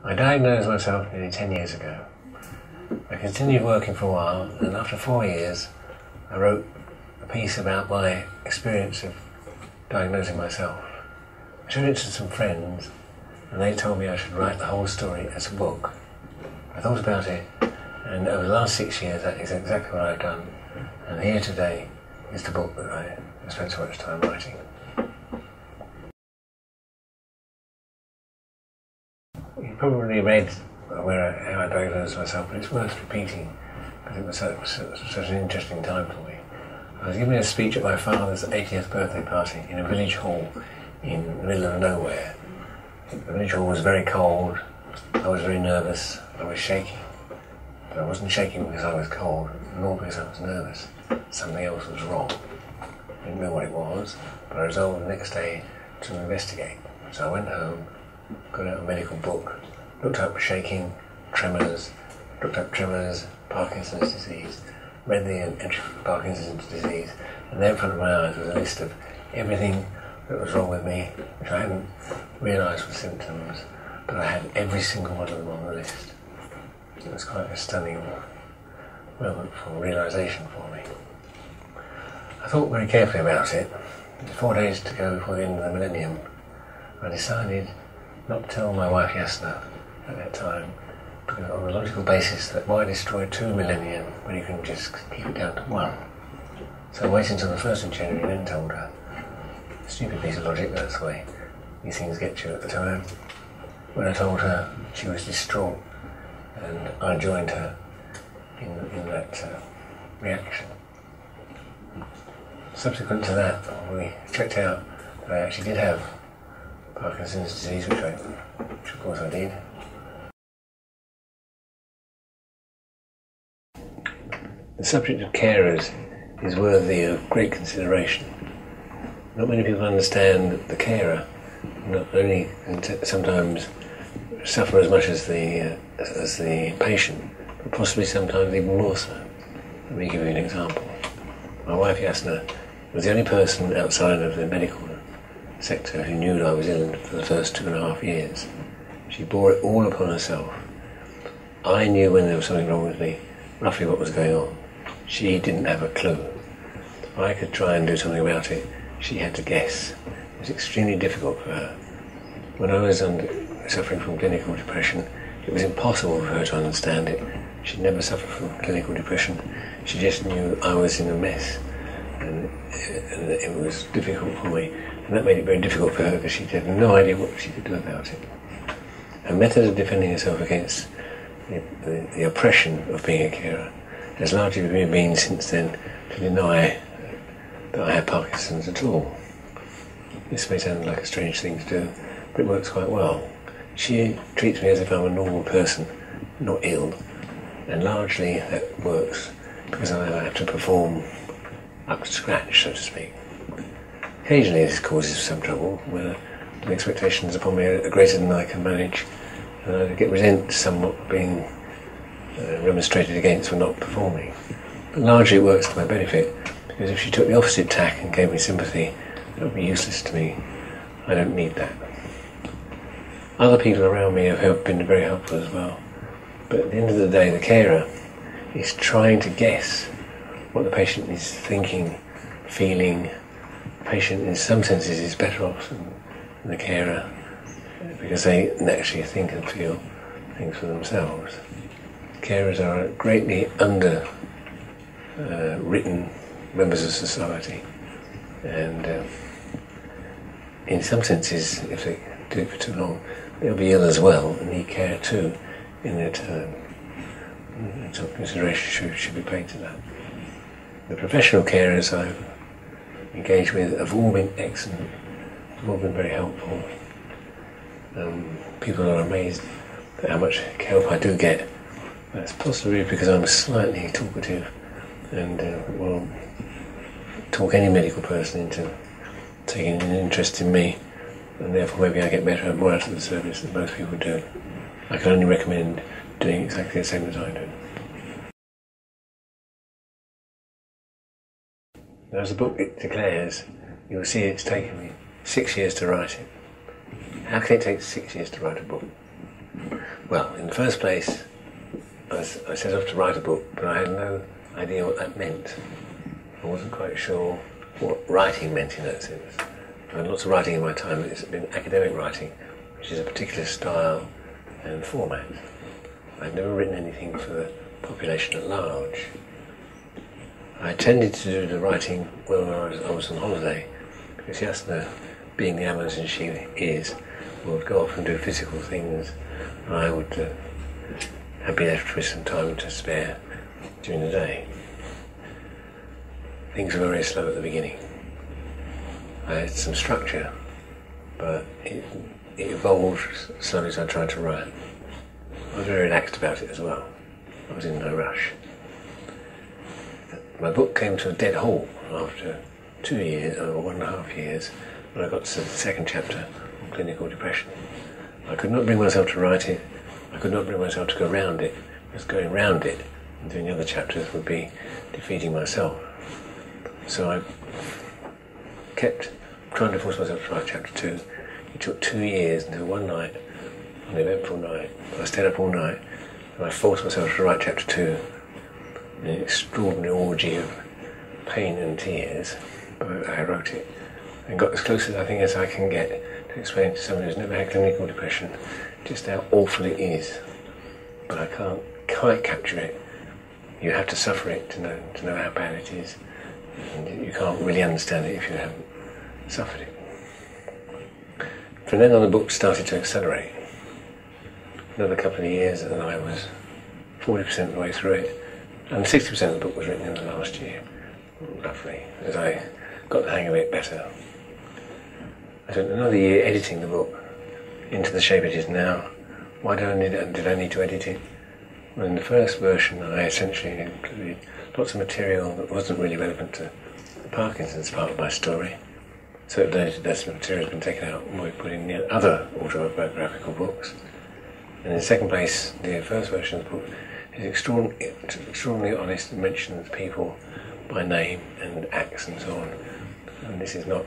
I diagnosed myself nearly 10 years ago. I continued working for a while, and after 4 years, I wrote a piece about my experience of diagnosing myself. I showed it to some friends, and they told me I should write the whole story as a book. I thought about it, and over the last 6 years, that is exactly what I've done. And here today is the book that I spent so much time writing. You probably read how I diagnosed myself, but it's worth repeating because it was such an interesting time for me. I was giving a speech at my father's 80th birthday party in a village hall in the middle of nowhere. The village hall was very cold, I was very nervous, I was shaking. But I wasn't shaking because I was cold, nor because I was nervous. Something else was wrong. I didn't know what it was, but I resolved the next day to investigate. So I went home, got out a medical book, looked up shaking, tremors, Parkinson's disease, read the entry for Parkinson's disease, and there in front of my eyes was a list of everything that was wrong with me, which I hadn't realised were symptoms, but I had every single one of them on the list. It was quite a stunning moment for realisation for me. I thought very carefully about it. With 4 days to go before the end of the millennium, I decided not to tell my wife Yasna at that time, because on the logical basis that why destroy 2 millennia when you can just keep it down to 1. So I waited until the 1st of January and then told her. Stupid piece of logic, that's the way these things get you at the time. When I told her, she was distraught, and I joined her in that reaction. Subsequent to that, we checked out that I actually did have Parkinson's disease, which of course I did. The subject of carers is worthy of great consideration. Not many people understand that the carer not only can sometimes suffer as much as the patient, but possibly sometimes even more so. Let me give you an example. My wife Yasna was the only person outside of the medical sector who knew that I was ill for the first 2.5 years. She bore it all upon herself. I knew when there was something wrong with me, roughly what was going on. She didn't have a clue. I could try and do something about it. She had to guess. It was extremely difficult for her. When I was suffering from clinical depression, it was impossible for her to understand it. She never suffered from clinical depression. She just knew I was in a mess. And it was difficult for me. And that made it very difficult for her because she had no idea what she could do about it. Her method of defending herself against the oppression of being a carer has largely been since then to deny that I have Parkinson's at all. This may sound like a strange thing to do, but it works quite well. She treats me as if I'm a normal person, not ill, and largely that works because I have to perform up to scratch, so to speak. Occasionally this causes some trouble, where the expectations upon me are greater than I can manage, and I get resent somewhat being remonstrated against for not performing. But largely it works to my benefit, because if she took the opposite tack and gave me sympathy, that would be useless to me. I don't need that. Other people around me have been very helpful as well, but at the end of the day the carer is trying to guess what the patient is thinking, feeling. The patient in some senses is better off than the carer because they naturally think and feel things for themselves. Carers are greatly written members of society, and in some senses, if they do it for too long, they'll be ill as well and need care too in their turn. And so consideration should be paid to that. The professional carers I've engaged with have all been excellent, have all been very helpful. People are amazed at how much help I do get. That's possibly because I'm slightly talkative and will talk any medical person into taking an interest in me, and therefore maybe I get better and more out of the service than most people do. I can only recommend doing exactly the same as I do. Now, as the book declares, you'll see it's taken me 6 years to write it. How can it take 6 years to write a book? Well, in the first place, I set off to write a book, but I had no idea what that meant. I wasn't quite sure what writing meant in that sense. I had lots of writing in my time, but it's been academic writing, which is a particular style and format. I'd never written anything for the population at large. I tended to do the writing when I was on holiday, because Yasna, being the Amazon she is, would go off and do physical things. I would be left with some time to spare during the day. Things were very slow at the beginning. I had some structure, but it evolved slowly as I tried to write. I was very relaxed about it as well. I was in no rush. My book came to a dead halt after 2 years, or 1.5 years, when I got to the second chapter on clinical depression. I could not bring myself to write it. I could not bring myself to go round it, because going round it and doing the other chapters would be defeating myself. So I kept trying to force myself to write chapter 2. It took 2 years until one night, an eventful night, I stayed up all night and I forced myself to write chapter 2 in an extraordinary orgy of pain and tears. But I wrote it and got as close as I think as I can get to explain to someone who's never had clinical depression just how awful it is. But I can't quite capture it. You have to suffer it to know how bad it is, and you can't really understand it if you haven't suffered it. From then on, the book started to accelerate. Another couple of years and I was 40% of the way through it, and 60% of the book was written in the last year, roughly, as I got the hang of it better. I spent another year editing the book into the shape it is now. Why did I need to edit it? Well, in the first version I essentially included lots of material that wasn't really relevant to the Parkinson's part of my story. So that material has been taken out and we put in the other autobiographical books. And in the second place, the first version of the book is extraordinarily honest and mentions people by name and acts and so on. And this is not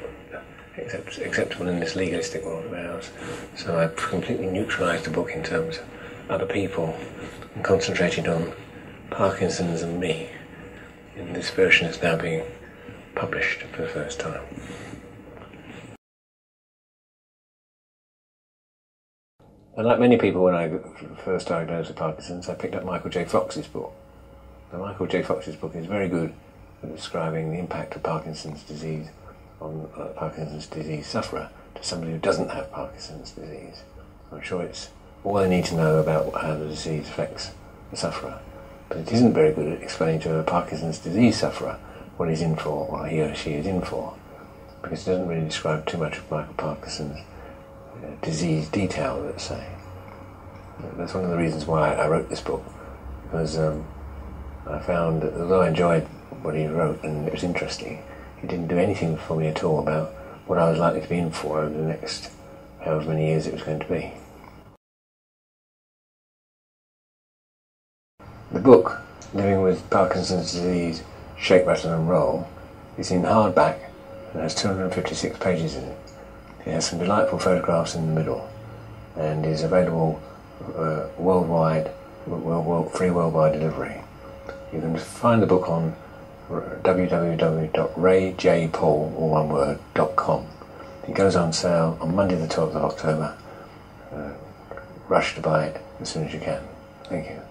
acceptable in this legalistic world of ours. So I've completely neutralised the book in terms of other people and concentrated on Parkinson's and me. And this version is now being published for the first time. And like many people, when I first diagnosed with Parkinson's, I picked up Michael J. Fox's book. Now, Michael J. Fox's book is very good at describing the impact of Parkinson's disease on a Parkinson's disease sufferer to somebody who doesn't have Parkinson's disease. I'm sure it's all they need to know about how the disease affects the sufferer. But it isn't very good at explaining to a Parkinson's disease sufferer what he's in for, what he or she is in for, because it doesn't really describe too much of Michael Parkinson's disease detail, let's say. That's one of the reasons why I wrote this book, because I found that although I enjoyed what he wrote and it was interesting, he didn't do anything for me at all about what I was likely to be in for over the next however many years it was going to be. The book, Living with Parkinson's Disease, Shake, Rattle and Roll, is in hardback and has 256 pages in it. It has some delightful photographs in the middle and is available worldwide, free worldwide delivery. You can find the book on www.rayjpaul.com. It goes on sale on Monday the 12th of October. Rush to buy it as soon as you can. Thank you.